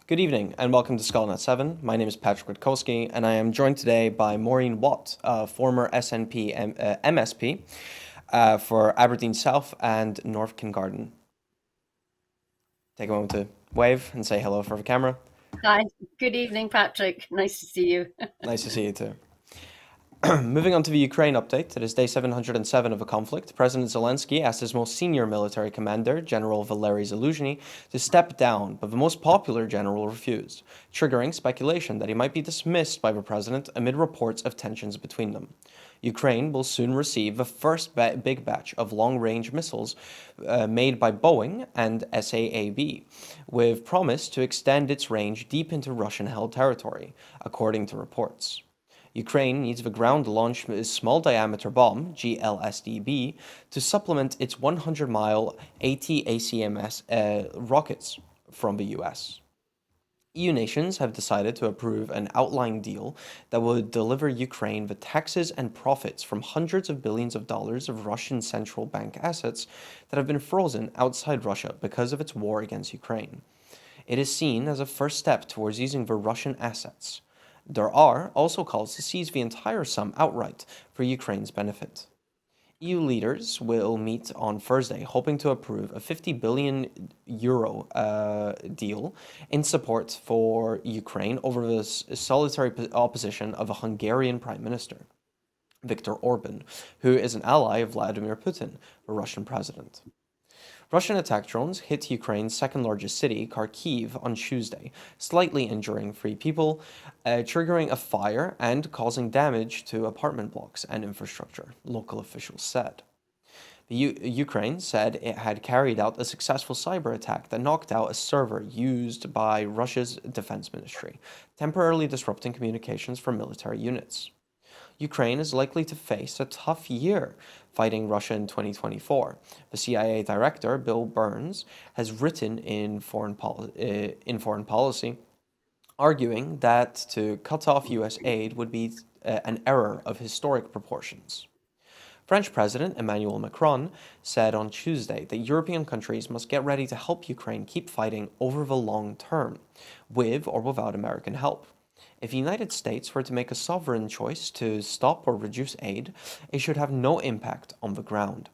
Good evening and welcome to Skullnet 7. My name is Patryk Witkowski and I am joined today by Maureen Watt, former SNP MSP for Aberdeen South and North Kingarden. Take a moment to wave and say hello for the camera. Hi, good evening, Patrick. Nice to see you. Nice to see you too. Moving on to the Ukraine update, it is day 707 of the conflict. President Zelensky asked his most senior military commander, General Valery Zaluzhny, to step down, but the most popular general refused, triggering speculation that he might be dismissed by the president amid reports of tensions between them. Ukraine will soon receive the first big batch of long-range missiles made by Boeing and SAAB, with promise to extend its range deep into Russian-held territory, according to reports. Ukraine needs the ground-launched small-diameter bomb, GLSDB, to supplement its 100-mile ATACMS rockets from the US. EU nations have decided to approve an outline deal that would deliver Ukraine the taxes and profits from hundreds of billions of dollars of Russian central bank assets that have been frozen outside Russia because of its war against Ukraine. It is seen as a first step towards using the Russian assets. There are also calls to seize the entire sum outright for Ukraine's benefit. EU leaders will meet on Thursday, hoping to approve a 50 billion euro deal in support for Ukraine over the solitary opposition of a Hungarian prime minister, Viktor Orban, who is an ally of Vladimir Putin, the Russian president. Russian attack drones hit Ukraine's second-largest city, Kharkiv, on Tuesday, slightly injuring 3 people, triggering a fire and causing damage to apartment blocks and infrastructure, local officials said. Ukraine said it had carried out a successful cyber attack that knocked out a server used by Russia's defense ministry, temporarily disrupting communications for military units. Ukraine is likely to face a tough year fighting Russia in 2024. The CIA director, Bill Burns, has written in Foreign Policy, arguing that to cut off US aid would be an error of historic proportions. French President Emmanuel Macron said on Tuesday that European countries must get ready to help Ukraine keep fighting over the long term, with or without American help. If the United States were to make a sovereign choice to stop or reduce aid, it should have no impact on the ground.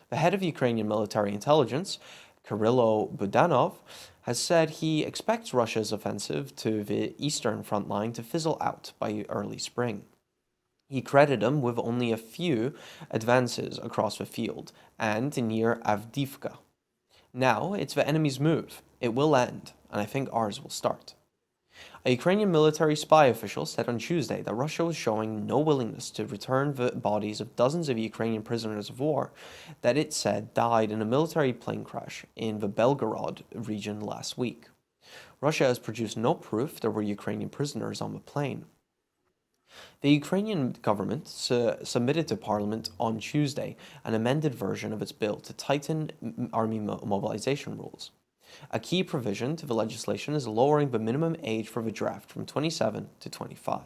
The head of Ukrainian military intelligence, Kyrylo Budanov, has said he expects Russia's offensive to the eastern front line to fizzle out by early spring. He credited him with only a few advances across the field and near Avdiivka. Now it's the enemy's move. It will end, and I think ours will start. A Ukrainian military spy official said on Tuesday that Russia was showing no willingness to return the bodies of dozens of Ukrainian prisoners of war that it said died in a military plane crash in the Belgorod region last week. Russia has produced no proof there were Ukrainian prisoners on the plane. The Ukrainian government submitted to Parliament on Tuesday an amended version of its bill to tighten army mobilization rules. A key provision to the legislation is lowering the minimum age for the draft from 27 to 25.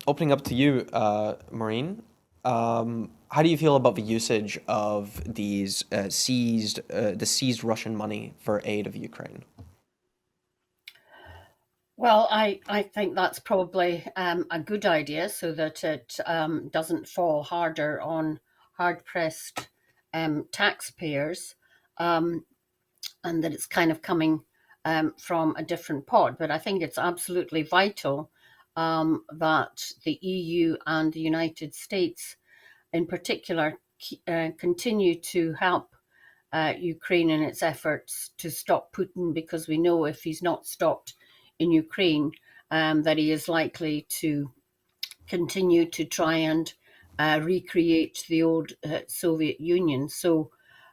Opening up to you, Maureen. How do you feel about the usage of these seized Russian money for aid of Ukraine? Well, I think that's probably a good idea so that it doesn't fall harder on hard pressed taxpayers and that it's kind of coming from a different pot. But I think it's absolutely vital that the EU and the United States, in particular, continue to help Ukraine in its efforts to stop Putin, because we know if he's not stopped in Ukraine, that he is likely to continue to try and recreate the old Soviet Union. So,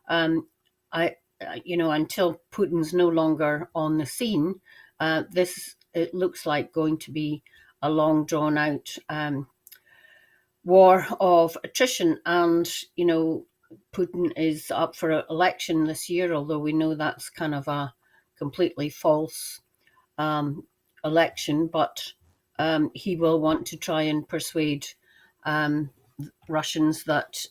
I, until Putin's no longer on the scene, this it looks like going to be a long drawn out war of attrition. And Putin is up for election this year, although we know that's kind of a completely false election. But he will want to try and persuade Russians that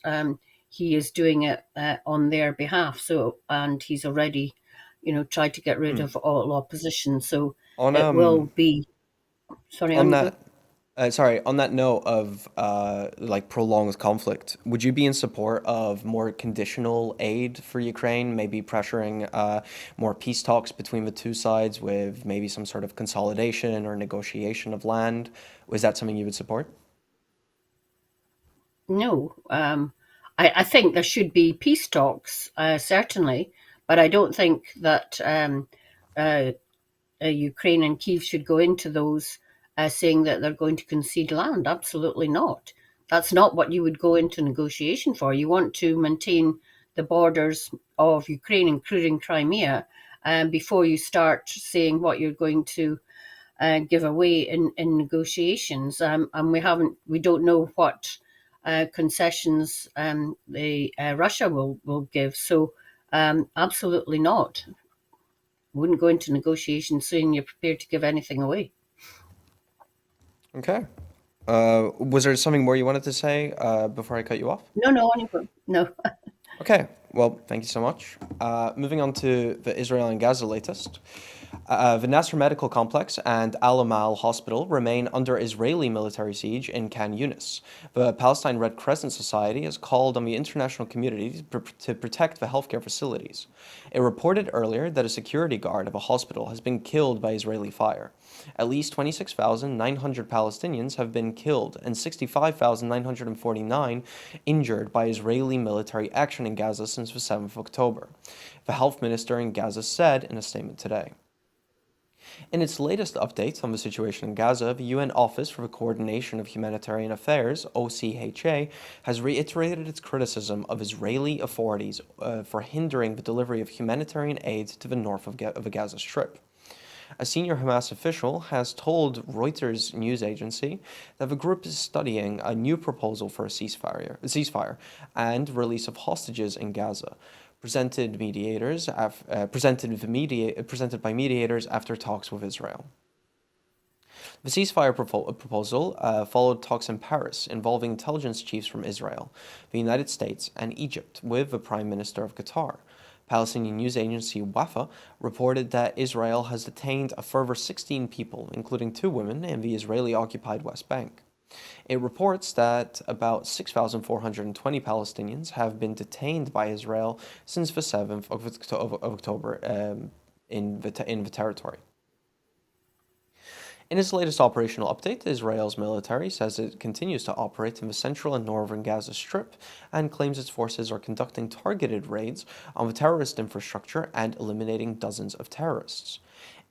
he is doing it on their behalf. So, and he's already, tried to get rid Hmm. of all opposition. So On it will be. Sorry, on on you go. that sorry, on that note of like prolonged conflict, would you be in support of more conditional aid for Ukraine, maybe pressuring more peace talks between the two sides with maybe some sort of consolidation or negotiation of land? Was that something you would support? No, I think there should be peace talks, certainly, but I don't think that uh, Ukraine and Kiev should go into those saying that they're going to concede land. Absolutely not. That's not what you would go into negotiation for. You want to maintain the borders of Ukraine, including Crimea, before you start saying what you're going to give away in negotiations. And we don't know what concessions the Russia will give. So absolutely not. Wouldn't go into negotiations saying you're prepared to give anything away. Okay. Was there something more you wanted to say before I cut you off? No, no, no. Okay, well, thank you so much. Moving on to the Israel and Gaza latest. The Nasser Medical Complex and Al Amal Hospital remain under Israeli military siege in Khan Yunis. The Palestine Red Crescent Society has called on the international community to protect the healthcare facilities. It reported earlier that a security guard of a hospital has been killed by Israeli fire. At least 26,900 Palestinians have been killed and 65,949 injured by Israeli military action in Gaza since the 7th of October, the health minister in Gaza said in a statement today. In its latest update on the situation in Gaza, the UN Office for the Coordination of Humanitarian Affairs, OCHA, has reiterated its criticism of Israeli authorities for hindering the delivery of humanitarian aid to the north of the Gaza Strip. A senior Hamas official has told Reuters news agency that the group is studying a new proposal for a ceasefire and release of hostages in Gaza, presented by mediators after talks with Israel. The ceasefire proposal followed talks in Paris involving intelligence chiefs from Israel, the United States, and Egypt, with the Prime Minister of Qatar. Palestinian news agency Wafa reported that Israel has detained a further 16 people, including 2 women, in the Israeli-occupied West Bank. It reports that about 6,420 Palestinians have been detained by Israel since the 7th of October in the territory. In its latest operational update, Israel's military says it continues to operate in the central and northern Gaza Strip and claims its forces are conducting targeted raids on the terrorist infrastructure and eliminating dozens of terrorists.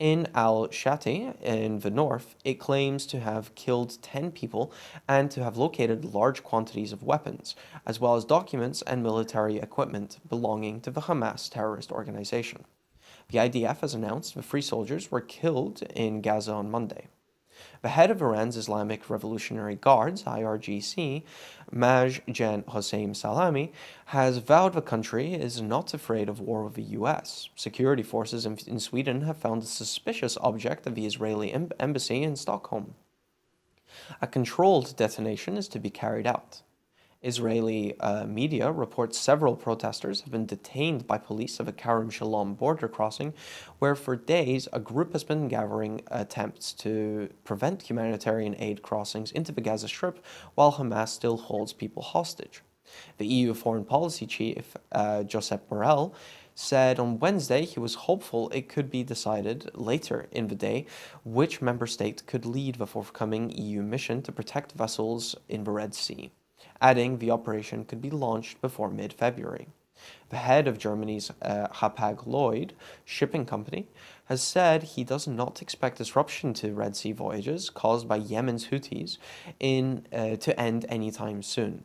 In al-Shati, in the north, it claims to have killed 10 people and to have located large quantities of weapons, as well as documents and military equipment belonging to the Hamas terrorist organization. The IDF has announced the 3 soldiers were killed in Gaza on Monday. The head of Iran's Islamic Revolutionary Guards, IRGC, Majd Hossein Salami, has vowed the country is not afraid of war with the US. Security forces in Sweden have found a suspicious object at the Israeli embassy in Stockholm. A controlled detonation is to be carried out. Israeli media reports several protesters have been detained by police at the Karim Shalom border crossing, where for days a group has been gathering attempts to prevent humanitarian aid crossings into the Gaza Strip while Hamas still holds people hostage. The EU foreign policy chief, Josep Borrell, said on Wednesday he was hopeful it could be decided later in the day which member state could lead the forthcoming EU mission to protect vessels in the Red Sea, adding the operation could be launched before mid-February. The head of Germany's Hapag-Lloyd shipping company has said he does not expect disruption to Red Sea voyages caused by Yemen's Houthis to end anytime soon.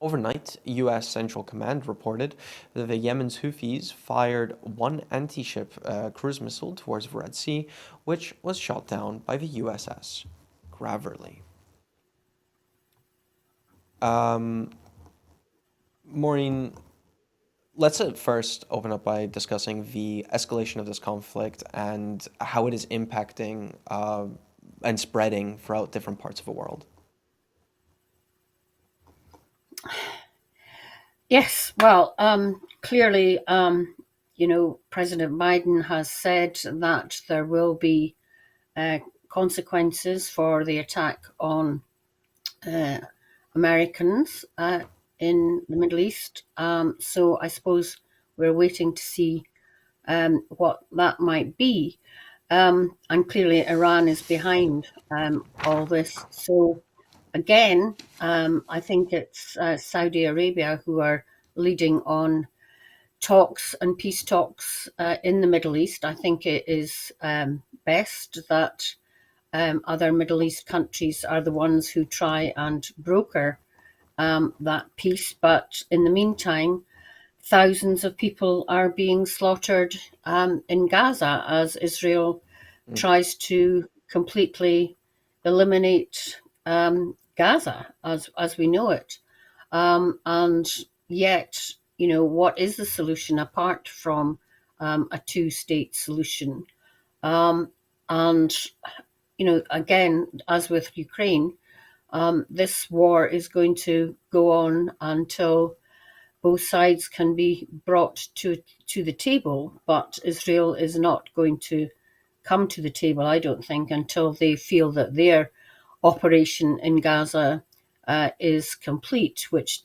Overnight, U.S. Central Command reported that the Yemen's Houthis fired one anti-ship cruise missile towards the Red Sea, which was shot down by the USS Gravely. Um, Maureen, let's first open up by discussing the escalation of this conflict and how it is impacting and spreading throughout different parts of the world. Yes, well, clearly, President Biden has said that there will be uh, consequences for the attack on uh, Americans in the Middle East. So I suppose we're waiting to see what that might be. And clearly, Iran is behind all this. So again, I think it's Saudi Arabia who are leading on talks and peace talks in the Middle East. I think it is best that other Middle East countries are the ones who try and broker that peace. But in the meantime, thousands of people are being slaughtered in Gaza as Israel Mm. tries to completely eliminate Gaza as we know it. And yet, what is the solution apart from a two-state solution? Um, and again, as with Ukraine, this war is going to go on until both sides can be brought to the table, but Israel is not going to come to the table, I don't think, until they feel that their operation in Gaza is complete, which,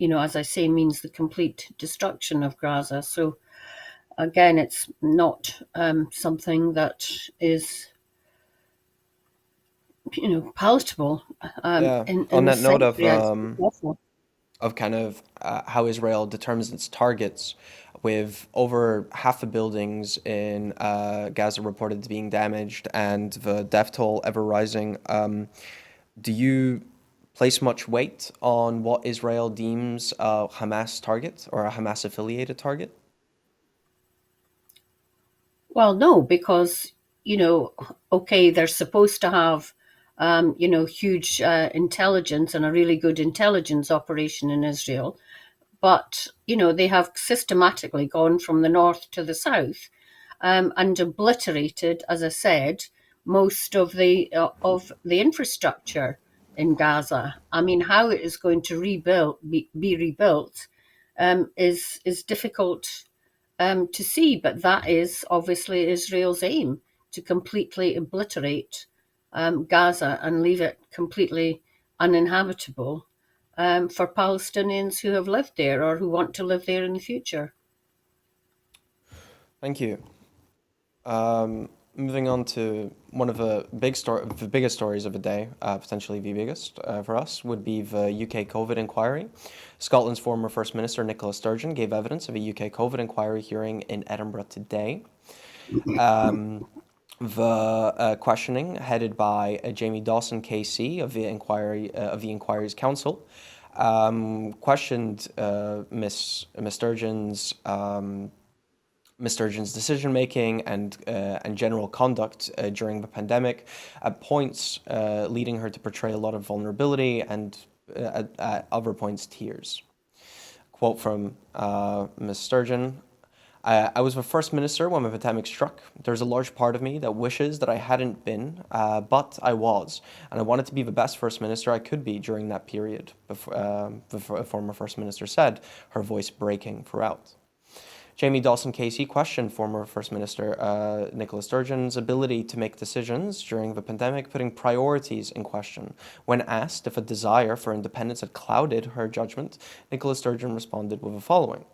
as I say, means the complete destruction of Gaza. So again, it's not something that is, palatable Yeah. in On this that note century. It's awful. of kind of how Israel determines its targets, with over half the buildings in Gaza reported being damaged and the death toll ever rising. Do you place much weight on what Israel deems a Hamas target or a Hamas affiliated target? Well, no, because, okay, they're supposed to have, huge intelligence and a really good intelligence operation in Israel. But, they have systematically gone from the north to the south and obliterated, as I said, most of the infrastructure in Gaza. I mean, how it is going to be rebuilt is difficult to see, but that is obviously Israel's aim to completely obliterate Gaza and leave it completely uninhabitable for Palestinians who have lived there or who want to live there in the future. Thank you. Moving on to one of the biggest stories of the day, potentially the biggest for us, would be the UK COVID inquiry. Scotland's former First Minister Nicola Sturgeon gave evidence of a UK COVID inquiry hearing in Edinburgh today. Um, the questioning, headed by Jamie Dawson KC of the inquiry's counsel, questioned Miss Sturgeon's decision making and general conduct during the pandemic, at points leading her to portray a lot of vulnerability and at other points tears. Quote from Ms. Sturgeon: I was the first minister when the pandemic struck. There's a large part of me that wishes that I hadn't been, but I was, and I wanted to be the best first minister I could be during that period, the former first minister said, her voice breaking throughout. Jamie Dawson Casey questioned former First Minister Nicola Sturgeon's ability to make decisions during the pandemic, putting priorities in question. When asked if a desire for independence had clouded her judgment, Nicola Sturgeon responded with the following.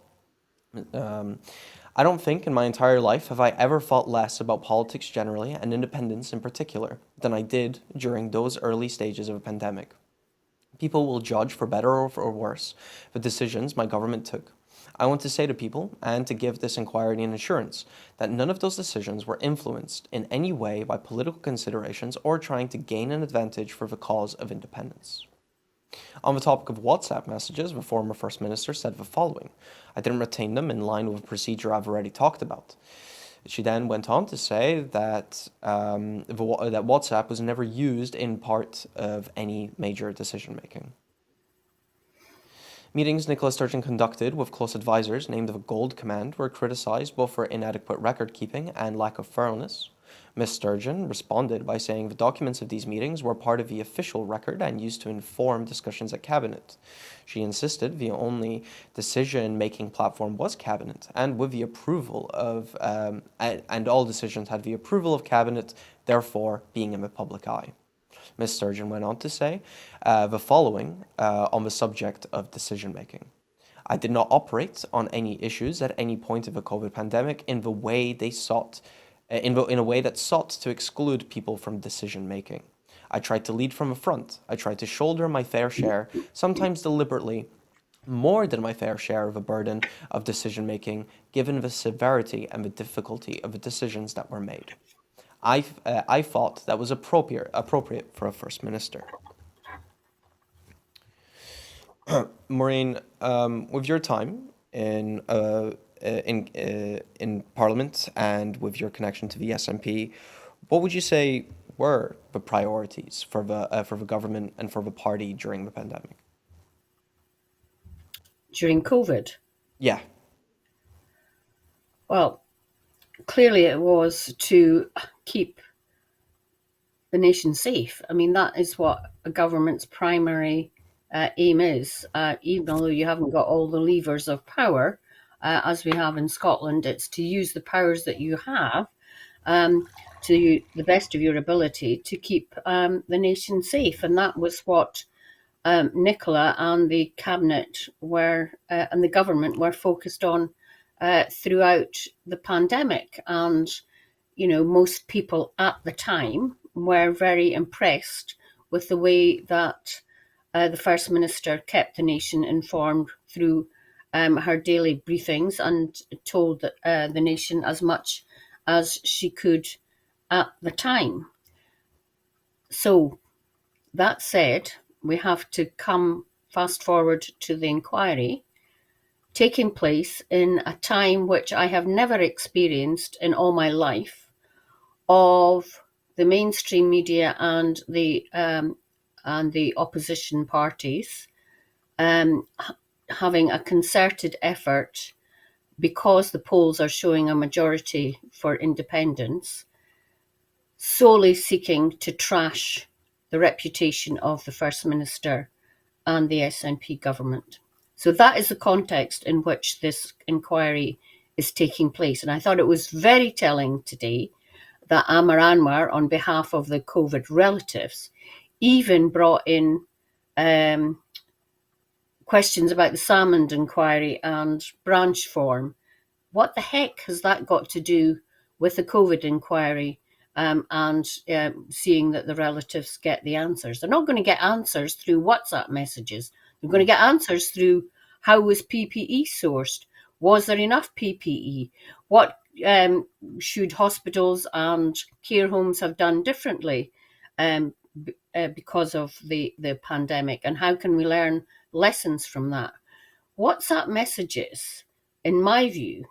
I don't think in my entire life have I ever thought less about politics generally and independence in particular than I did during those early stages of a pandemic. People will judge for better or for worse the decisions my government took. I want to say to people, and to give this inquiry an assurance, that none of those decisions were influenced in any way by political considerations or trying to gain an advantage for the cause of independence. On the topic of WhatsApp messages, the former First Minister said the following: I didn't retain them in line with a procedure I've already talked about. She then went on to say that that WhatsApp was never used in part of any major decision making. Meetings Nicola Sturgeon conducted with close advisors named the Gold Command were criticised both for inadequate record keeping and lack of thoroughness. Ms. Sturgeon responded by saying the documents of these meetings were part of the official record and used to inform discussions at Cabinet. She insisted the only decision-making platform was Cabinet, and with the approval of, and all decisions had the approval of Cabinet, therefore being in the public eye. Ms. Sturgeon went on to say the following on the subject of decision-making. I did not operate on any issues at any point of the COVID pandemic in the way they sought in a way that sought to exclude people from decision making. I tried to lead from the front. I tried to shoulder my fair share, sometimes deliberately, more than my fair share of a burden of decision making, given the severity and the difficulty of the decisions that were made. I thought that was appropriate for a First Minister. Maureen, with your time in Parliament and with your connection to the SNP, what would you say were the priorities for the government and for the party during the pandemic? During COVID, Yeah. well, clearly it was to keep the nation safe. I mean, that is what a government's primary aim is. Even though you haven't got all the levers of power, as we have in Scotland, it's to use the powers that you have to the best of your ability to keep the nation safe. And that was what Nicola and the cabinet were and the government were focused on throughout the pandemic. And most people at the time were very impressed with the way that the First Minister kept the nation informed through her daily briefings and told the nation as much as she could at the time. So, that said, we have to come fast forward to the inquiry taking place in a time which I have never experienced in all my life, of the mainstream media and the opposition parties having a concerted effort, because the polls are showing a majority for independence, solely seeking to trash the reputation of the First Minister and the SNP government. So that is the context in which this inquiry is taking place. And I thought it was very telling today that Amar Anwar, on behalf of the COVID relatives, even brought in questions about the Salmond inquiry and branch form. What the heck has that got to do with the COVID inquiry and seeing that the relatives get the answers? They're not going to get answers through WhatsApp messages. They're going to get answers through how was PPE sourced? Was there enough PPE? What should hospitals and care homes have done differently because of the pandemic? And how can we learn lessons from that? WhatsApp messages, in my view,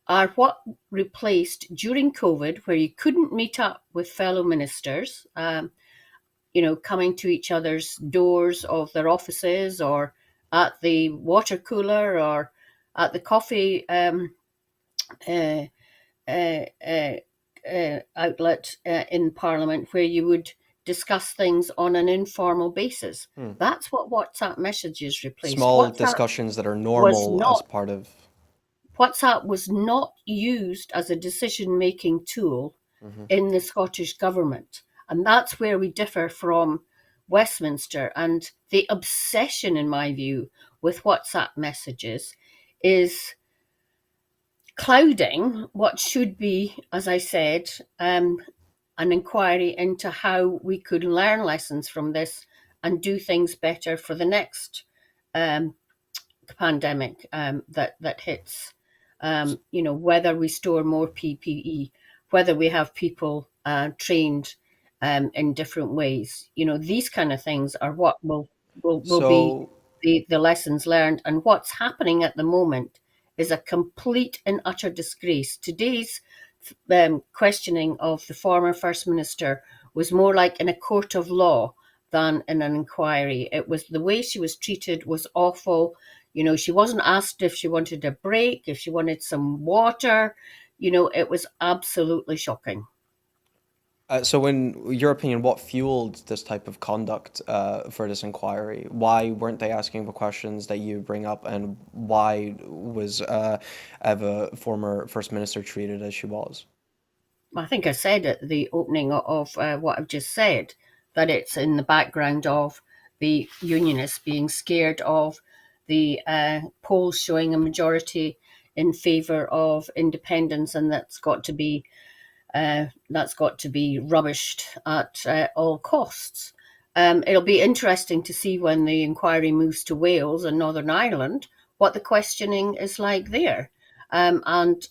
are what replaced during COVID, where you couldn't meet up with fellow ministers, coming to each other's doors of their offices or at the water cooler or at the coffee outlet in Parliament, where you would discuss things on an informal basis. That's what WhatsApp messages replaced. Small WhatsApp discussions that are normal as part of. WhatsApp was not used as a decision-making tool in the Scottish government. And that's where we differ from Westminster. And the obsession, in my view, with WhatsApp messages is clouding what should be, as I said, an inquiry into how we could learn lessons from this and do things better for the next pandemic that hits. Whether we store more PPE, whether we have people trained in different ways. These kind of things are what will be the lessons learned. And what's happening at the moment is a complete and utter disgrace. Today's questioning of the former First Minister was more like in a court of law than in an inquiry. It was the way she was treated was awful. She wasn't asked if she wanted a break, if she wanted some water. It was absolutely shocking. So, in your opinion, what fueled this type of conduct for this inquiry? Why weren't they asking the questions that you bring up, and why was Eva, former First Minister, treated as she was? I think I said at the opening of what I've just said, that it's in the background of the unionists being scared of the polls showing a majority in favour of independence, and that's got to be rubbished at all costs. It'll be interesting to see when the inquiry moves to Wales and Northern Ireland what the questioning is like there. And,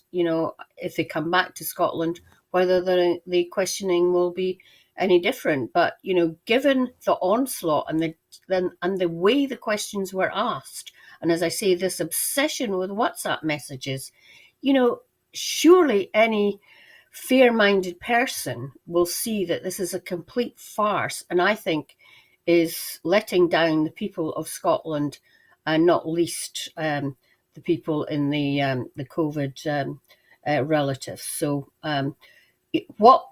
if they come back to Scotland, whether the questioning will be any different. But, given the onslaught and the way the questions were asked, and as I say, this obsession with WhatsApp messages, surely any fair-minded person will see that this is a complete farce, and I think is letting down the people of Scotland, and not least the people in the COVID relatives. So, what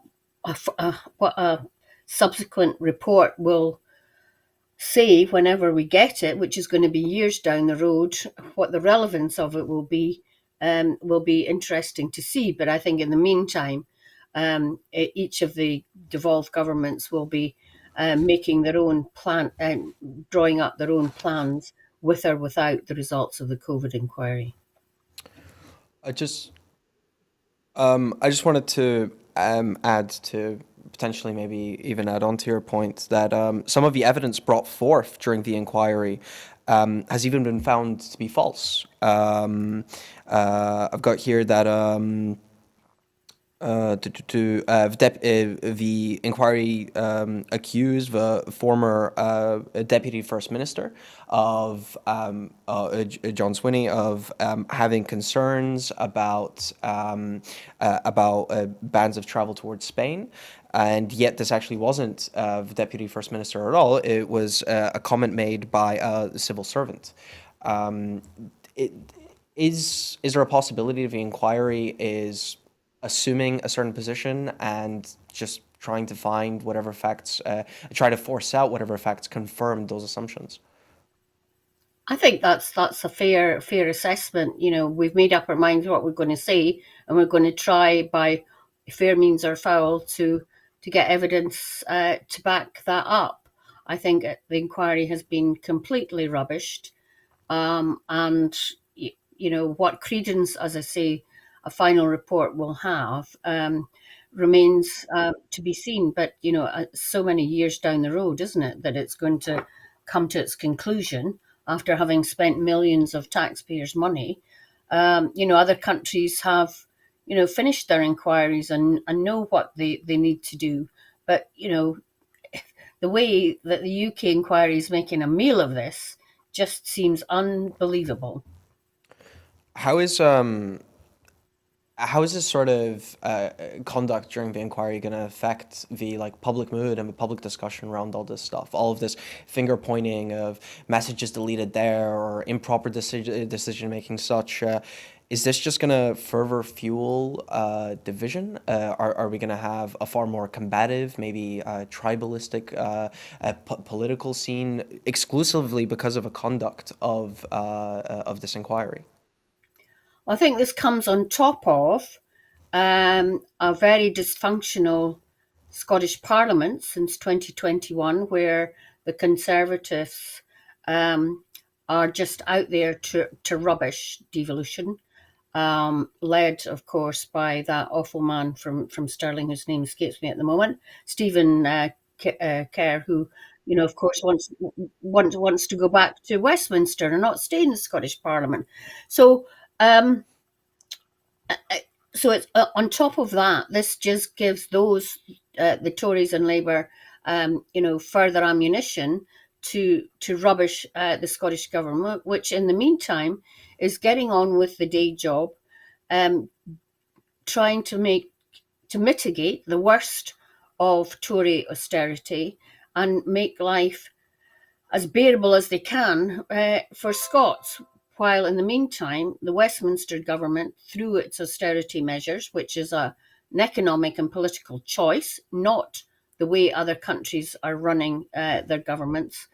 a subsequent report will say whenever we get it, which is going to be years down the road, what the relevance of it will be interesting to see. But I think in the meantime, each of the devolved governments will be making their own plan and drawing up their own plans with or without the results of the COVID inquiry. I just I just wanted to add to potentially maybe even add on to your point that some of the evidence brought forth during the inquiry has even been found to be false. I've got here that the inquiry accused the former deputy first minister of John Swinney of having concerns about bans of travel towards Spain. And yet, this actually wasn't the deputy first minister at all. It was a comment made by a civil servant. It, is there a possibility of the inquiry is assuming a certain position and just trying to find whatever facts, try to force out whatever facts confirm those assumptions? I think that's a fair assessment. We've made up our minds what we're going to say, and we're going to try by fair means or foul to get evidence to back that up. I think the inquiry has been completely rubbished, and what credence, as I say, a final report will have remains to be seen. But so many years down the road, isn't it, that it's going to come to its conclusion after having spent millions of taxpayers' money. Other countries have finished their inquiries and know what they need to do. But the way that the UK inquiry is making a meal of this just seems unbelievable. How is how is this sort of conduct during the inquiry going to affect the public mood and the public discussion around all this stuff? All of this finger pointing of messages deleted there or improper decision making such. Is this just going to further fuel division? Are we going to have a far more combative, maybe tribalistic political scene exclusively because of a conduct of this inquiry? I think this comes on top of a very dysfunctional Scottish Parliament since 2021, where the Conservatives are just out there to rubbish devolution, led, of course, by that awful man from Stirling, whose name escapes me at the moment, Stephen Kerr, who, of course, wants to go back to Westminster and not stay in the Scottish Parliament. So, um, so it's on top of that. This just gives those the Tories and Labour, further ammunition to rubbish the Scottish government, which in the meantime is getting on with the day job, um, trying to mitigate the worst of Tory austerity and make life as bearable as they can for Scots. While in the meantime, the Westminster government, through its austerity measures, which is a an economic and political choice, not the way other countries are running their governments,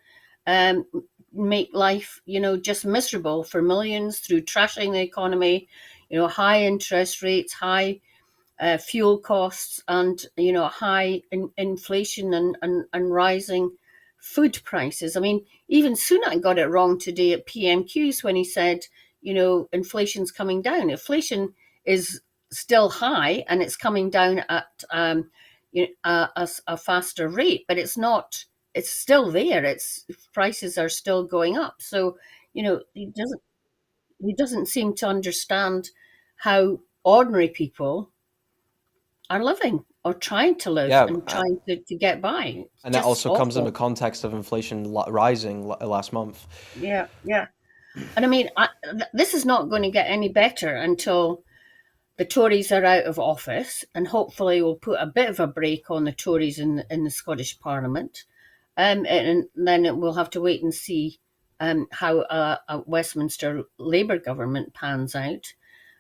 um, make life, just miserable for millions through trashing the economy, high interest rates, high fuel costs, and high inflation and rising food prices. I mean, even Sunak got it wrong today at PMQs when he said, inflation's coming down. Inflation is still high and it's coming down at a faster rate, but it's not. It's still there. It's prices are still going up. So he doesn't seem to understand how ordinary people are living or trying to live Yeah, and trying to get by. It's and that just also comes in the awful. context of inflation rising last month. Yeah, yeah. And I mean, this is not going to get any better until the Tories are out of office, and hopefully we'll put a bit of a break on the Tories in the Scottish Parliament. And then we'll have to wait and see how a Westminster Labour government pans out.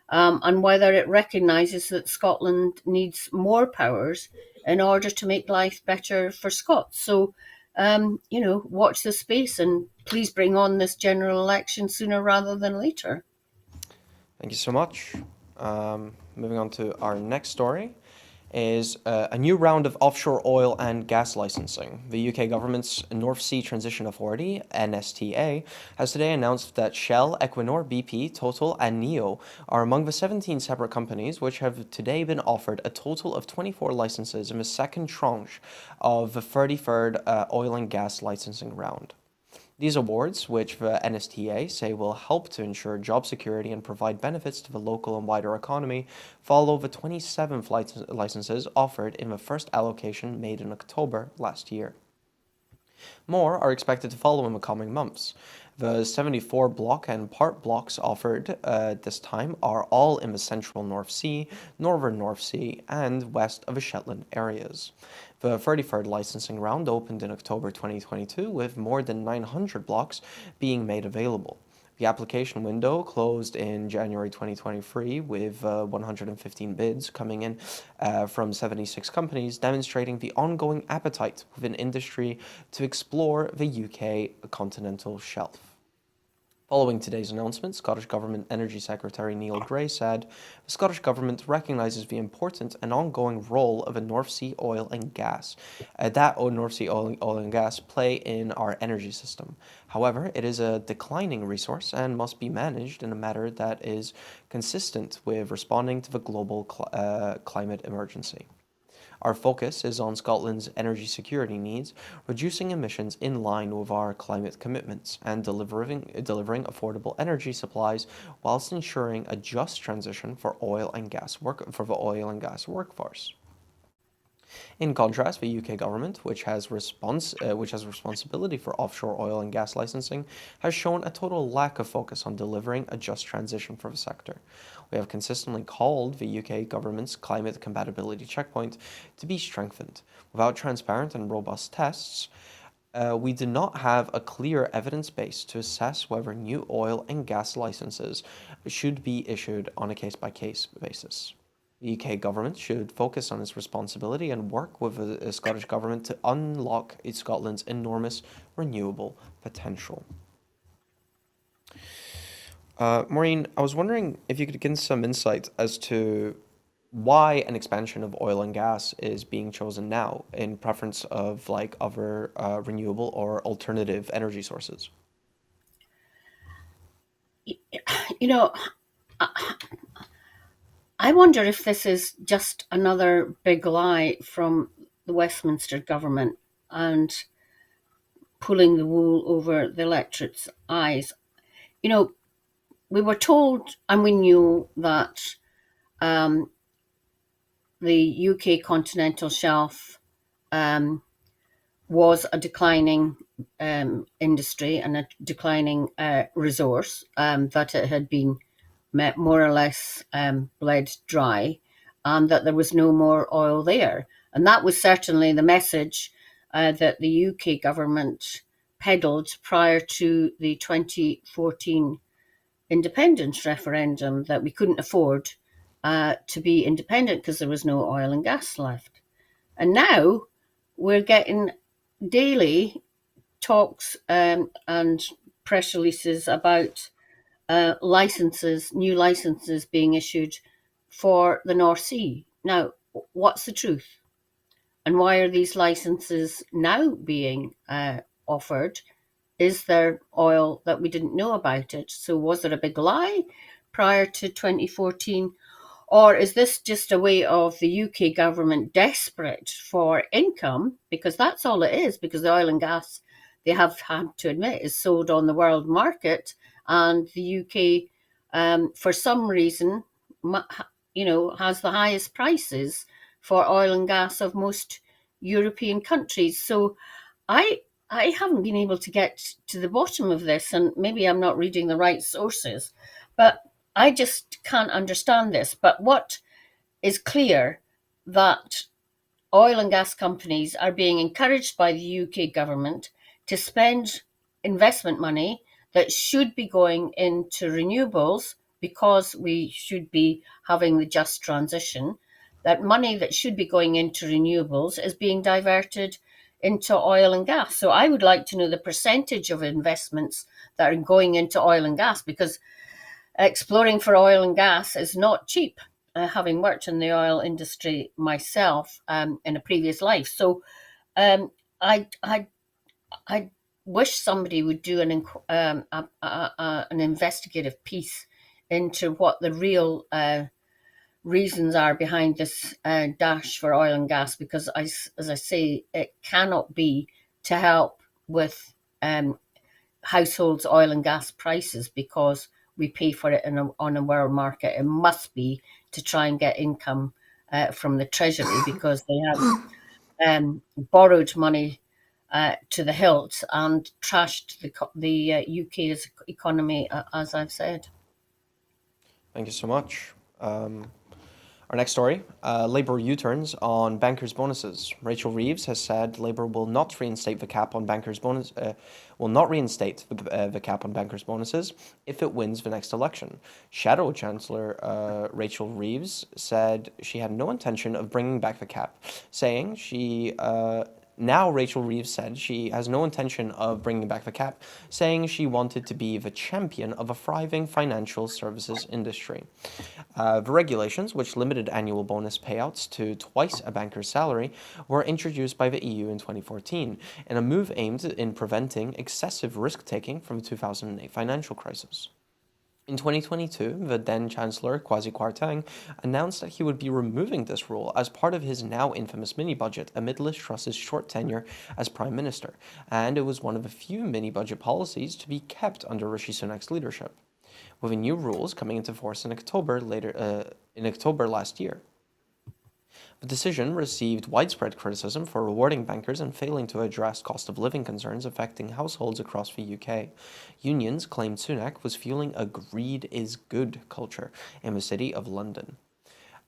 And whether it recognises that Scotland needs more powers in order to make life better for Scots. So, watch the space and please bring on this general election sooner rather than later. Thank you so much. Moving on to our next story is a new round of offshore oil and gas licensing. The UK government's North Sea Transition Authority, NSTA, has today announced that Shell, Equinor, BP, Total, and NEO are among the 17 separate companies which have today been offered a total of 24 licenses in the second tranche of the 33rd oil and gas licensing round. These awards, which the NSTA say will help to ensure job security and provide benefits to the local and wider economy, follow the 27 licenses offered in the first allocation made in October last year. More are expected to follow in the coming months. The 74 block and part blocks offered this time are all in the central North Sea, northern North Sea, and west of the Shetland areas. The 33rd licensing round opened in October 2022 with more than 900 blocks being made available. The application window closed in January 2023 with 115 bids coming in from 76 companies, demonstrating the ongoing appetite within industry to explore the UK continental shelf. Following today's announcement, Scottish Government Energy Secretary Neil Gray said, the Scottish Government recognises the important and ongoing role of a North Sea oil and gas, North Sea oil and gas play in our energy system. However, it is a declining resource and must be managed in a manner that is consistent with responding to the global climate emergency. Our focus is on Scotland's energy security needs, reducing emissions in line with our climate commitments, and delivering affordable energy supplies whilst ensuring a just transition for the oil and gas workforce. In contrast, the UK government, which has responsibility for offshore oil and gas licensing, has shown a total lack of focus on delivering a just transition for the sector. We have consistently called the UK government's climate compatibility checkpoint to be strengthened. Without transparent and robust tests, we do not have a clear evidence base to assess whether new oil and gas licenses should be issued on a case-by-case basis. The UK government should focus on its responsibility and work with the Scottish government to unlock Scotland's enormous renewable potential. Maureen, I was wondering if you could give some insight as to why an expansion of oil and gas is being chosen now in preference of like other renewable or alternative energy sources. You know, I wonder if this is just another big lie from the Westminster government and pulling the wool over the electorate's eyes. You know, we were told and we knew that the UK continental shelf was a declining industry and a declining resource, that it had been more or less bled dry, and that there was no more oil there. And that was certainly the message that the UK government peddled prior to the 2014 independence referendum, that we couldn't afford to be independent because there was no oil and gas left. And now we're getting daily talks and press releases about new licenses being issued for the North Sea. Now, what's the truth? And why are these licenses now being offered? Is there oil that we didn't know about it? So was it a big lie prior to 2014? Or is this just a way of the UK government desperate for income? Because that's all it is, because the oil and gas, they have had to admit, is sold on the world market. And the UK, for some reason, has the highest prices for oil and gas of most European countries. So I I haven't been able to get to the bottom of this, and maybe I'm not reading the right sources, but I just can't understand this. But what is clear that oil and gas companies are being encouraged by the UK government to spend investment money that should be going into renewables because we should be having the just transition. That money that should be going into renewables is being diverted into oil and gas. So I would like to know the percentage of investments that are going into oil and gas, because exploring for oil and gas is not cheap, having worked in the oil industry myself in a previous life. So um, I, I, I wish somebody would do an investigative piece into what the real reasons are behind this dash for oil and gas, because as I say, it cannot be to help with households' oil and gas prices because we pay for it on a world market. It must be to try and get income from the Treasury, because they have borrowed money to the hilt and trashed the UK's economy, as I've said. Thank you so much. Our next story, Labour U-turns on bankers' bonuses. Rachel Reeves has said Labour will not reinstate the cap on bankers' bonuses if it wins the next election. Shadow Chancellor Rachel Reeves said she had no intention of bringing back the cap, saying Now Rachel Reeves said she has no intention of bringing back the cap, saying she wanted to be the champion of a thriving financial services industry. The regulations, which limited annual bonus payouts to twice a banker's salary, were introduced by the EU in 2014 in a move aimed in preventing excessive risk-taking from the 2008 financial crisis. In 2022, the then Chancellor, Kwasi Kwarteng, announced that he would be removing this rule as part of his now infamous mini-budget amid Liz Truss's short tenure as Prime Minister, and it was one of the few mini-budget policies to be kept under Rishi Sunak's leadership, with the new rules coming into force in October last year. The decision received widespread criticism for rewarding bankers and failing to address cost of living concerns affecting households across the UK. Unions claimed Sunak was fueling a greed is good culture in the City of London.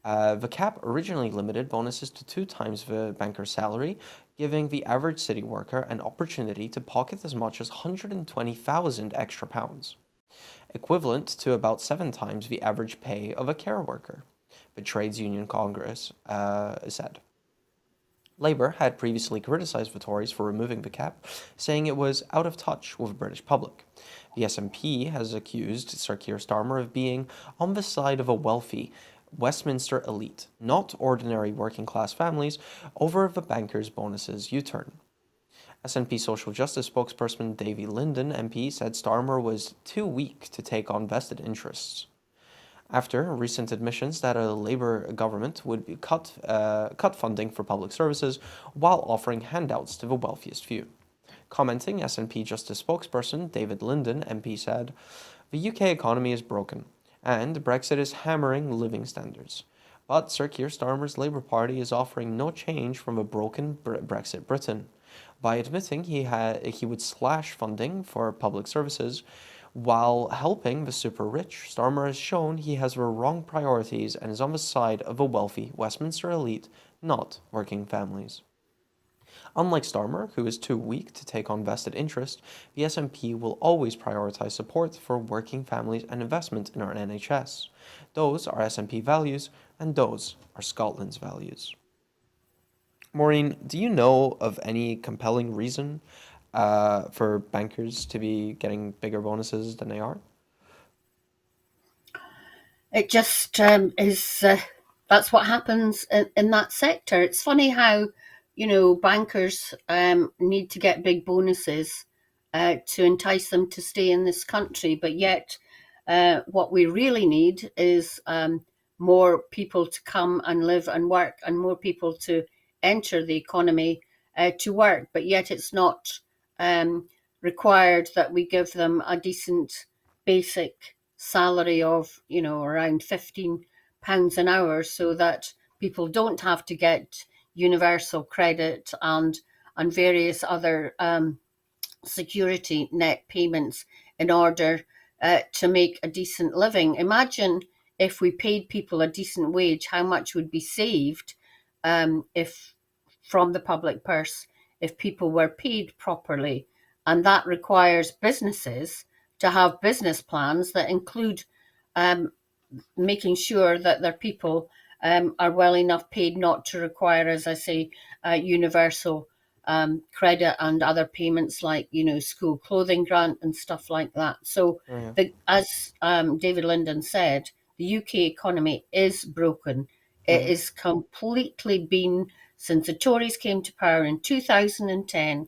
The cap originally limited bonuses to 2 times the banker's salary, giving the average city worker an opportunity to pocket as much as 120,000 extra pounds, equivalent to about 7 times the average pay of a care worker, the Trades Union Congress said. Labour had previously criticised the Tories for removing the cap, saying it was out of touch with the British public. The SNP has accused Sir Keir Starmer of being on the side of a wealthy Westminster elite, not ordinary working-class families, over the bankers' bonuses U-turn. SNP Social Justice spokesperson Davy Linden MP said Starmer was too weak to take on vested interests, after recent admissions that a Labour government would cut funding for public services while offering handouts to the wealthiest few. Commenting, SNP Justice spokesperson David Linden MP said, "The UK economy is broken, and Brexit is hammering living standards. But Sir Keir Starmer's Labour Party is offering no change from a broken Brexit Britain. By admitting he would slash funding for public services while helping the super-rich, Starmer has shown he has the wrong priorities and is on the side of a wealthy Westminster elite, not working families." Unlike Starmer, who is too weak to take on vested interest, the SNP will always prioritize support for working families and investment in our NHS. Those are SNP values, and those are Scotland's values. Maureen, do you know of any compelling reason for bankers to be getting bigger bonuses than they are? It just is. That's what happens in that sector. It's funny how, bankers need to get big bonuses to entice them to stay in this country, but yet what we really need is more people to come and live and work, and more people to enter the economy to work. But yet it's not required that we give them a decent basic salary of around £15 an hour, so that people don't have to get universal credit and various other security net payments in order to make a decent living. Imagine if we paid people a decent wage, how much would be saved if from the public purse if people were paid properly. And that requires businesses to have business plans that include um, making sure that their people are well enough paid not to require, as I say, universal credit and other payments like school clothing grant and stuff like that. So, Oh, yeah. as David Linden said, the UK economy is broken. It Mhm. is completely been, since the Tories came to power in 2010,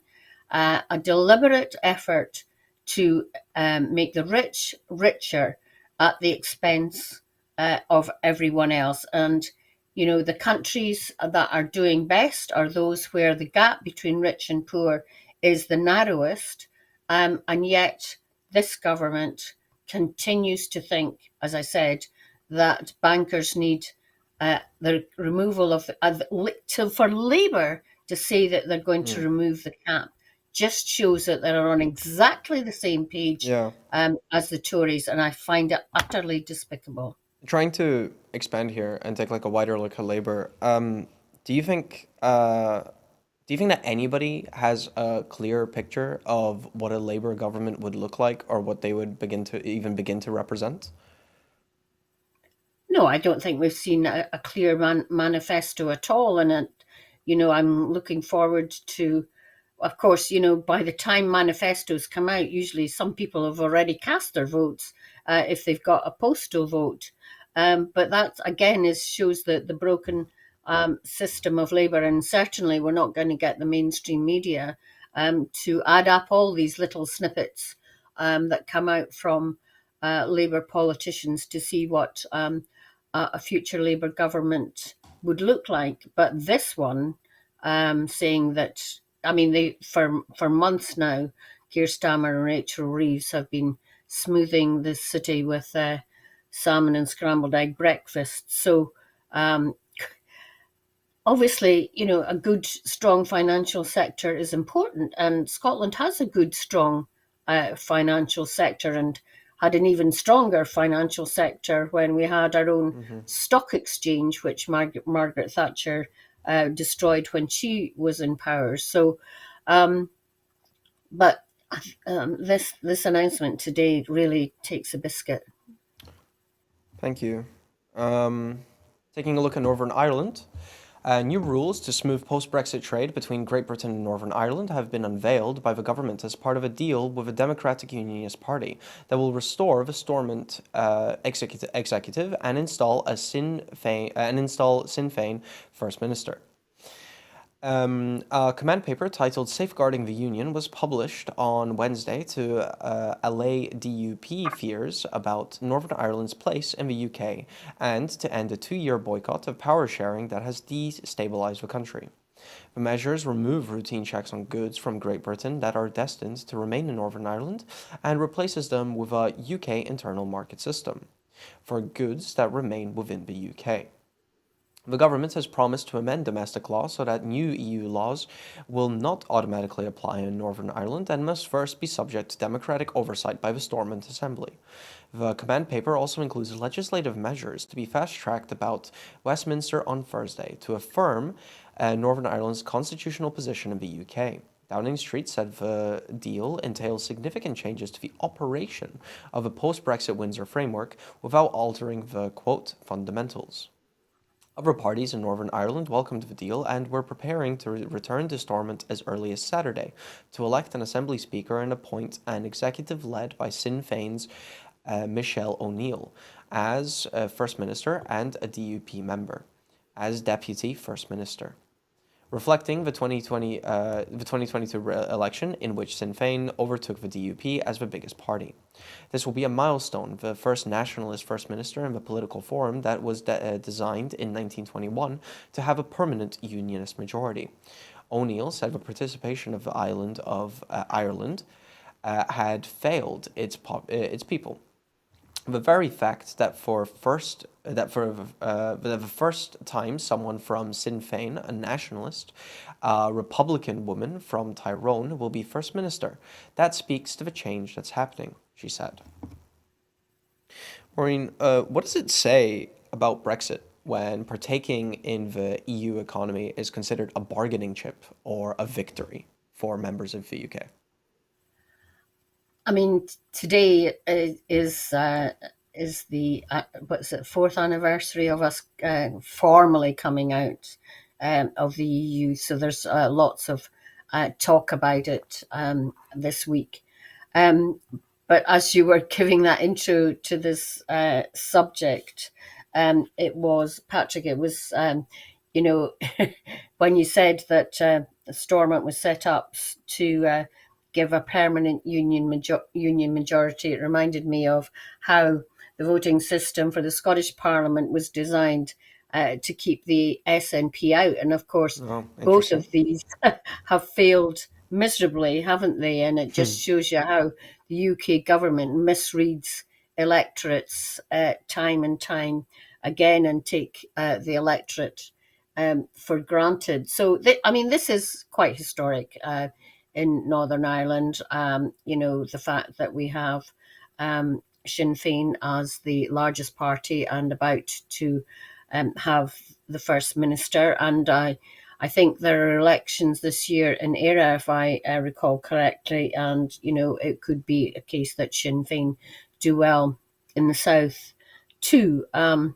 a deliberate effort to make the rich richer at the expense of everyone else. And, the countries that are doing best are those where the gap between rich and poor is the narrowest. And yet, this government continues to think, as I said, that bankers need the removal of for Labour to say that they're going to Mm. remove the cap just shows that they're on exactly the same page Yeah. as the Tories, and I find it utterly despicable. Trying to expand here and take like a wider look at Labour. Do you think do you think that anybody has a clear picture of what a Labour government would look like, or what they would begin to represent? No, I don't think we've seen a clear manifesto at all, and I'm looking forward to. Of course, by the time manifestos come out, usually some people have already cast their votes if they've got a postal vote. But that again shows the broken system of Labour, and certainly we're not going to get the mainstream media to add up all these little snippets that come out from Labour politicians to see what a future Labour government would look like. But this one, saying that, I mean, they for months now, Keir Starmer and Rachel Reeves have been smoothing the city with salmon and scrambled egg breakfast. So obviously, a good, strong financial sector is important, and Scotland has a good, strong financial sector, and had an even stronger financial sector when we had our own Hmm. stock exchange, which Margaret Thatcher destroyed when she was in power. So, um, but this announcement today really takes a biscuit. Thank you. Um, Taking a look at Northern Ireland. New rules to smooth post Brexit trade between Great Britain and Northern Ireland have been unveiled by the government as part of a deal with the Democratic Unionist Party that will restore the Stormont executive and install Sinn Féin First Minister. A command paper titled Safeguarding the Union was published on Wednesday to allay DUP fears about Northern Ireland's place in the UK and to end a 2-year boycott of power sharing that has destabilized the country. The measures remove routine checks on goods from Great Britain that are destined to remain in Northern Ireland and replaces them with a UK internal market system for goods that remain within the UK. The government has promised to amend domestic law so that new EU laws will not automatically apply in Northern Ireland and must first be subject to democratic oversight by the Stormont Assembly. The command paper also includes legislative measures to be fast-tracked about Westminster on Thursday to affirm Northern Ireland's constitutional position in the UK. Downing Street said the deal entails significant changes to the operation of a post-Brexit Windsor framework without altering the, quote, fundamentals. Other parties in Northern Ireland welcomed the deal and were preparing to return to Stormont as early as Saturday to elect an Assembly Speaker and appoint an executive led by Sinn Féin's Michelle O'Neill as First Minister and a DUP member as Deputy First Minister, reflecting the 2022 election in which Sinn Féin overtook the DUP as the biggest party. This will be a milestone, the first nationalist First Minister in the political forum that was designed in 1921 to have a permanent unionist majority. O'Neill said the participation of the island of Ireland had failed its people. The very fact that for the first time someone from Sinn Féin, a nationalist, a Republican woman from Tyrone, will be First Minister, that speaks to the change that's happening, she said. Maureen, what does it say about Brexit when partaking in the EU economy is considered a bargaining chip or a victory for members of the UK? I mean, today is the what's it, fourth anniversary of us formally coming out of the EU. So there's lots of talk about it this week. But as you were giving that intro to this subject, it was Patryk. It was you know when you said that Stormont was set up to give a permanent union majority, it reminded me of how the voting system for the Scottish Parliament was designed to keep the SNP out. And of course, both of these have failed miserably, haven't they? And it just shows you how the UK government misreads electorates time and time again and take the electorate for granted. So, this is quite historic in Northern Ireland. The fact that we have Sinn Féin as the largest party and about to have the First Minister. And I think there are elections this year in Éire, if I recall correctly. And, it could be a case that Sinn Féin do well in the south too. Are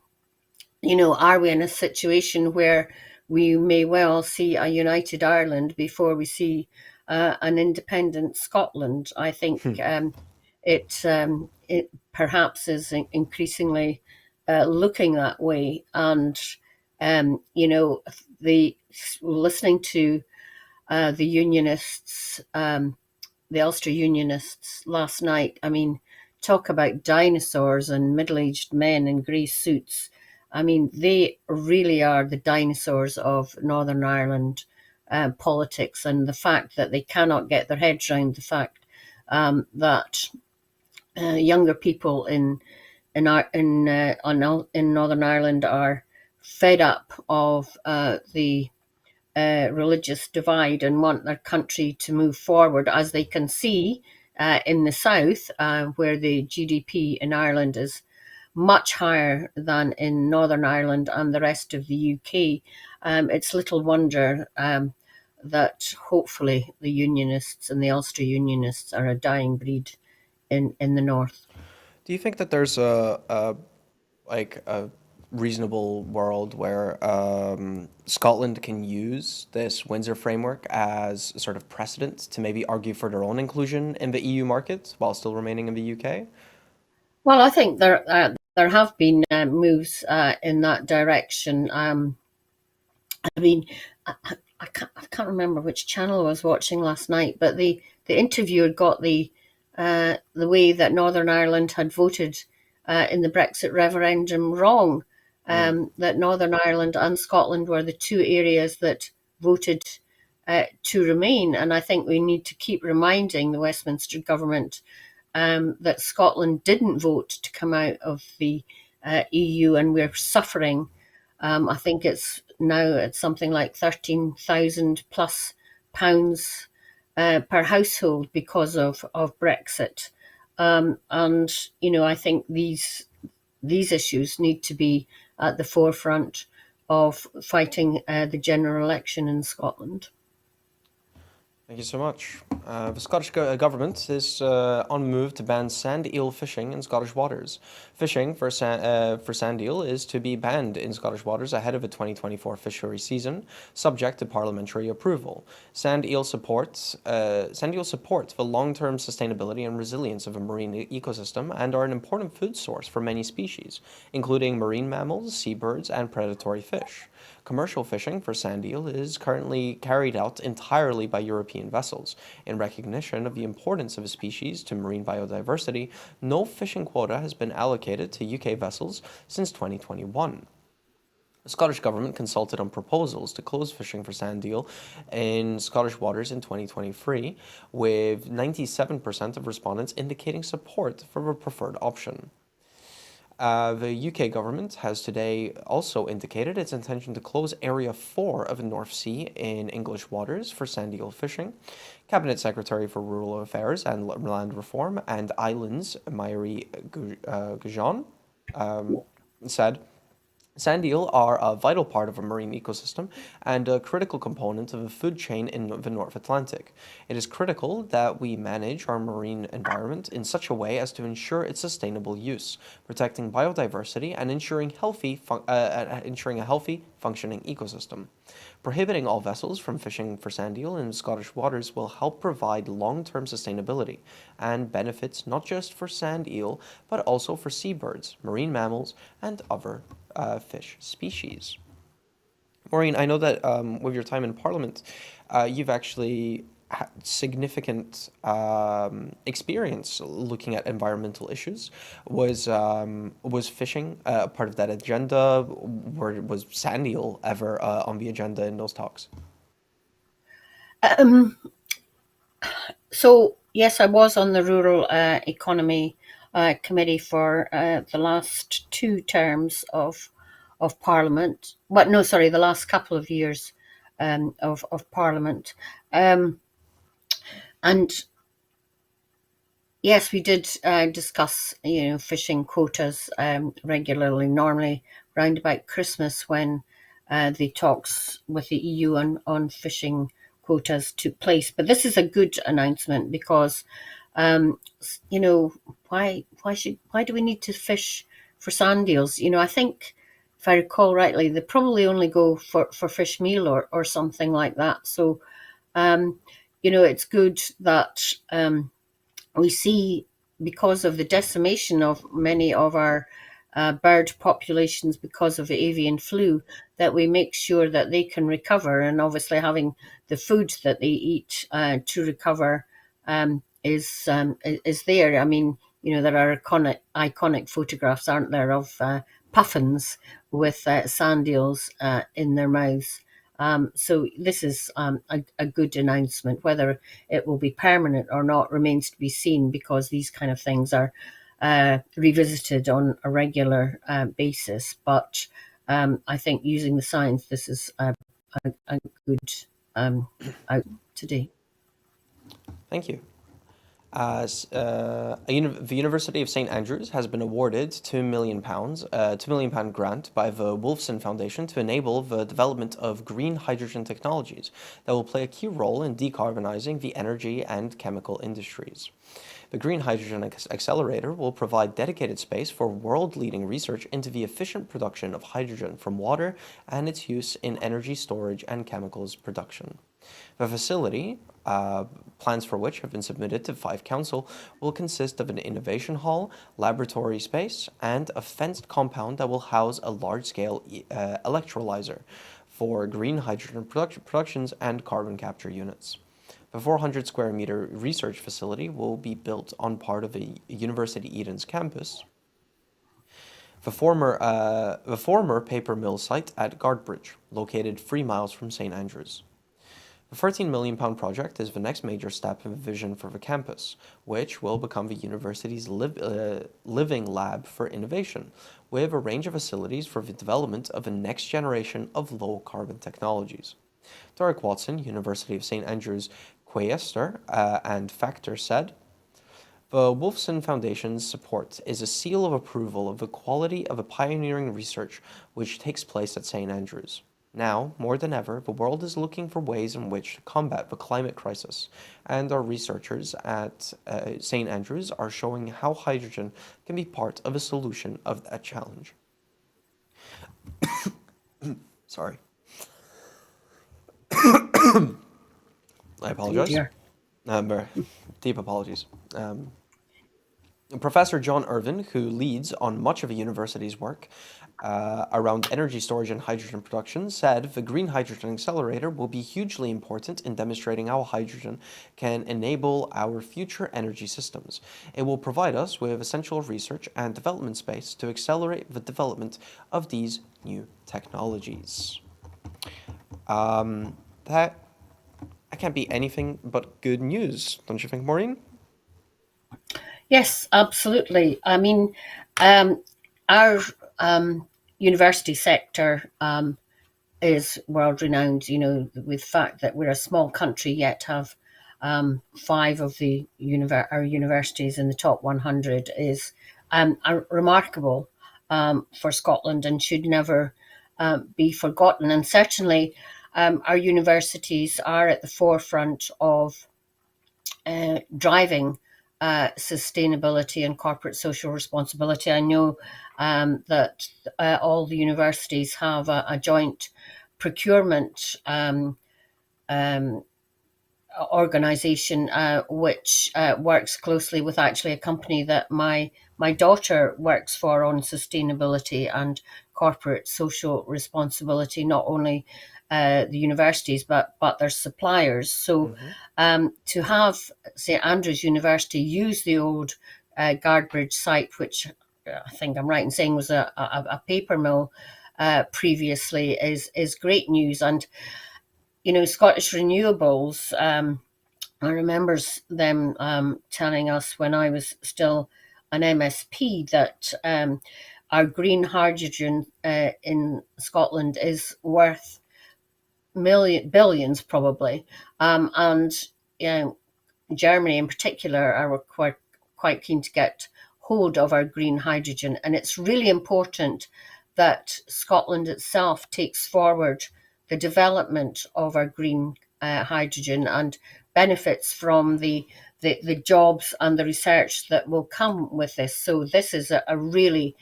we in a situation where we may well see a united Ireland before we see an independent Scotland? I think it perhaps is increasingly looking that way. And listening to the unionists, the Ulster unionists last night. I mean, talk about dinosaurs and middle-aged men in grey suits. I mean, they really are the dinosaurs of Northern Ireland politics, and the fact that they cannot get their heads around the fact that younger people in Northern Ireland are fed up of the religious divide and want their country to move forward, as they can see in the south, where the GDP in Ireland is much higher than in Northern Ireland and the rest of the UK. It's little wonder that hopefully the unionists and the Ulster unionists are a dying breed in the north. Do you think that there's a reasonable world where Scotland can use this Windsor framework as a sort of precedent to maybe argue for their own inclusion in the EU market while still remaining in the UK? Well, I think there have been moves in that direction. I can't remember which channel I was watching last night, but the interviewer got the way that Northern Ireland had voted in the Brexit referendum wrong. That Northern Ireland and Scotland were the two areas that voted to remain. And I think we need to keep reminding the Westminster government that Scotland didn't vote to come out of the EU, and we're suffering. I think it's now at something like £13,000 plus per household because of Brexit. And I think these issues need to be at the forefront of fighting the general election in Scotland. Thank you so much. The Scottish government is on move to ban sand eel fishing in Scottish waters. Fishing for sand eel is to be banned in Scottish waters ahead of the 2024 fishery season, subject to parliamentary approval. Sand eel support the long-term sustainability and resilience of a marine ecosystem and are an important food source for many species, including marine mammals, seabirds, and predatory fish. Commercial fishing for sand eel is currently carried out entirely by European vessels. In recognition of the importance of a species to marine biodiversity, no fishing quota has been allocated to UK vessels since 2021. The Scottish Government consulted on proposals to close fishing for sand eel in Scottish waters in 2023, with 97% of respondents indicating support for a preferred option. The UK government has today also indicated its intention to close Area 4 of the North Sea in English waters for sand eel fishing. Cabinet Secretary for Rural Affairs and Land Reform and Islands, Maureen Gujon, said, sand eel are a vital part of a marine ecosystem and a critical component of the food chain in the North Atlantic. It is critical that we manage our marine environment in such a way as to ensure its sustainable use, protecting biodiversity and ensuring a healthy, functioning ecosystem. Prohibiting all vessels from fishing for sand eel in Scottish waters will help provide long-term sustainability and benefits not just for sand eel, but also for seabirds, marine mammals, and other fish species. Maureen, I know that with your time in Parliament, you've actually had significant experience looking at environmental issues. Was fishing part of that agenda? Was sand eel ever on the agenda in those talks? Um, so yes, I was on the Rural Economy Committee for the last two terms of Parliament. But no, sorry, the last couple of years of Parliament. Um, and yes, we did discuss, fishing quotas regularly. Normally, round about Christmas, when the talks with the EU on fishing quotas took place. But this is a good announcement because, um, you know, why do we need to fish for sand eels? I think, if I recall rightly, they probably only go for fish meal or something like that. So, um, it's good that. We see, because of the decimation of many of our bird populations because of the avian flu, that we make sure that they can recover. And obviously, having the food that they eat to recover is there. I mean, there are iconic photographs, aren't there, of puffins with sand eels in their mouths. So this is a good announcement. Whether it will be permanent or not remains to be seen, because these kind of things are revisited on a regular basis. But I think, using the science, this is a good out today. Thank you. The University of St Andrews has been awarded £2 million grant by the Wolfson Foundation to enable the development of green hydrogen technologies that will play a key role in decarbonising the energy and chemical industries. The Green Hydrogen Accelerator will provide dedicated space for world-leading research into the efficient production of hydrogen from water and its use in energy storage and chemicals production. The facility, plans for which have been submitted to Fife Council, will consist of an innovation hall, laboratory space, and a fenced compound that will house a large-scale electrolyzer for green hydrogen productions and carbon capture units. The 400 square meter research facility will be built on part of a University Eden's campus, the former paper mill site at Guardbridge, located 3 miles from St Andrews. The £13 million project is the next major step in the vision for the campus, which will become the university's living lab for innovation, with a range of facilities for the development of a next generation of low-carbon technologies. Derek Watson, University of St Andrews Quaestor and Factor, said, The Wolfson Foundation's support is a seal of approval of the quality of the pioneering research which takes place at St. Andrews. Now, more than ever, the world is looking for ways in which to combat the climate crisis, and our researchers at St. Andrews are showing how hydrogen can be part of a solution of that challenge. Sorry. I Oh apologize. dear. Very deep apologies. Professor John Irvin, who leads on much of the university's work around energy storage and hydrogen production, said the Green Hydrogen Accelerator will be hugely important in demonstrating how hydrogen can enable our future energy systems. It will provide us with essential research and development space to accelerate the development of these new technologies. That can't be anything but good news, don't you think, Maureen? Yes, absolutely. I mean, our university sector is world renowned. You know, with the fact that we're a small country, yet have five of our universities in the top 100 is remarkable for Scotland and should never be forgotten. And certainly, our universities are at the forefront of driving sustainability and corporate social responsibility. I know that all the universities have a joint procurement organization which works closely with actually a company that my daughter works for on sustainability and corporate social responsibility, not only the universities but their suppliers. So to have St Andrews University use the old Guardbridge site, which I think I'm right in saying was a paper mill previously, is great news. And you know, Scottish Renewables, I remember them telling us when I was still an MSP that our green hydrogen in Scotland is worth billions probably. And you know, Germany in particular are quite keen to get hold of our green hydrogen. And it's really important that Scotland itself takes forward the development of our green hydrogen and benefits from the jobs and the research that will come with this. So this is a really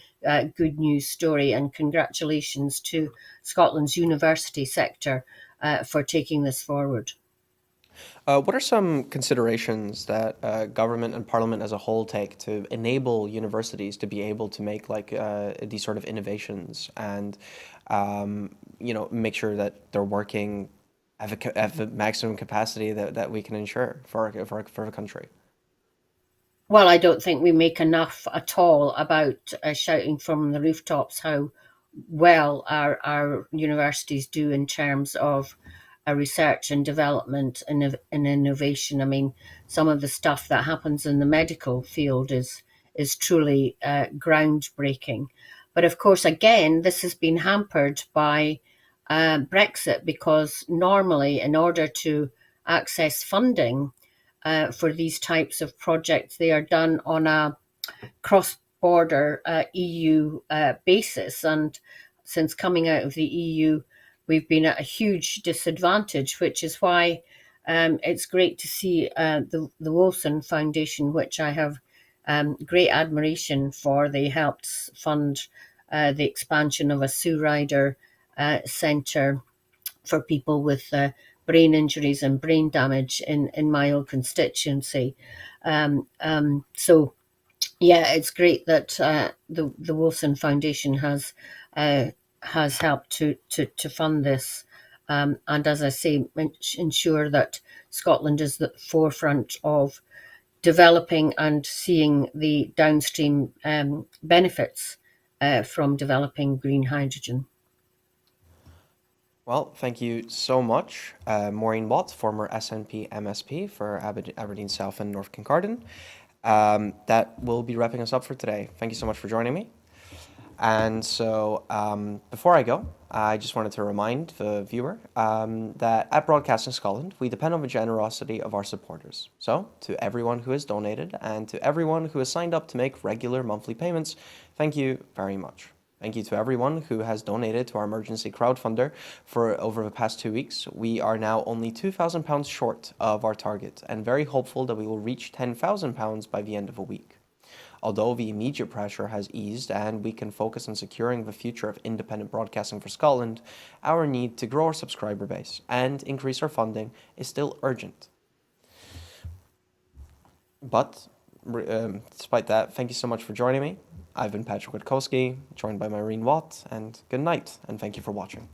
good news story, and congratulations to Scotland's university sector for taking this forward. What are some considerations that government and parliament as a whole take to enable universities to be able to make like these sort of innovations and make sure that they're working at the maximum capacity that we can ensure for the country? Well, I don't think we make enough at all about shouting from the rooftops how well our universities do in terms of research and development and innovation. I mean, some of the stuff that happens in the medical field is truly groundbreaking. But of course, again, this has been hampered by Brexit, because normally, in order to access funding for these types of projects, they are done on a cross-border EU basis. And since coming out of the EU, we've been at a huge disadvantage, which is why it's great to see the Wilson Foundation, which I have great admiration for. They helped fund the expansion of a Sue Ryder centre for people with brain injuries and brain damage in my own constituency. So yeah, it's great that the Wilson Foundation has helped to fund this, and as I say, ensure that Scotland is the forefront of developing and seeing the downstream benefits from developing green hydrogen. Well, thank you so much, Maureen Watt, former SNP MSP for Aberdeen South and North Kincardine. That will be wrapping us up for today. Thank you so much for joining me. And so, before I go, I just wanted to remind the viewer that at Broadcasting Scotland, we depend on the generosity of our supporters. So, to everyone who has donated and to everyone who has signed up to make regular monthly payments, thank you very much. Thank you to everyone who has donated to our emergency crowdfunder for over the past 2 weeks. We are now only £2,000 short of our target and very hopeful that we will reach £10,000 by the end of a week. Although the immediate pressure has eased and we can focus on securing the future of independent broadcasting for Scotland, our need to grow our subscriber base and increase our funding is still urgent. But despite that, thank you so much for joining me. I've been Patryk Witkowski, joined by Maureen, and good night, and thank you for watching.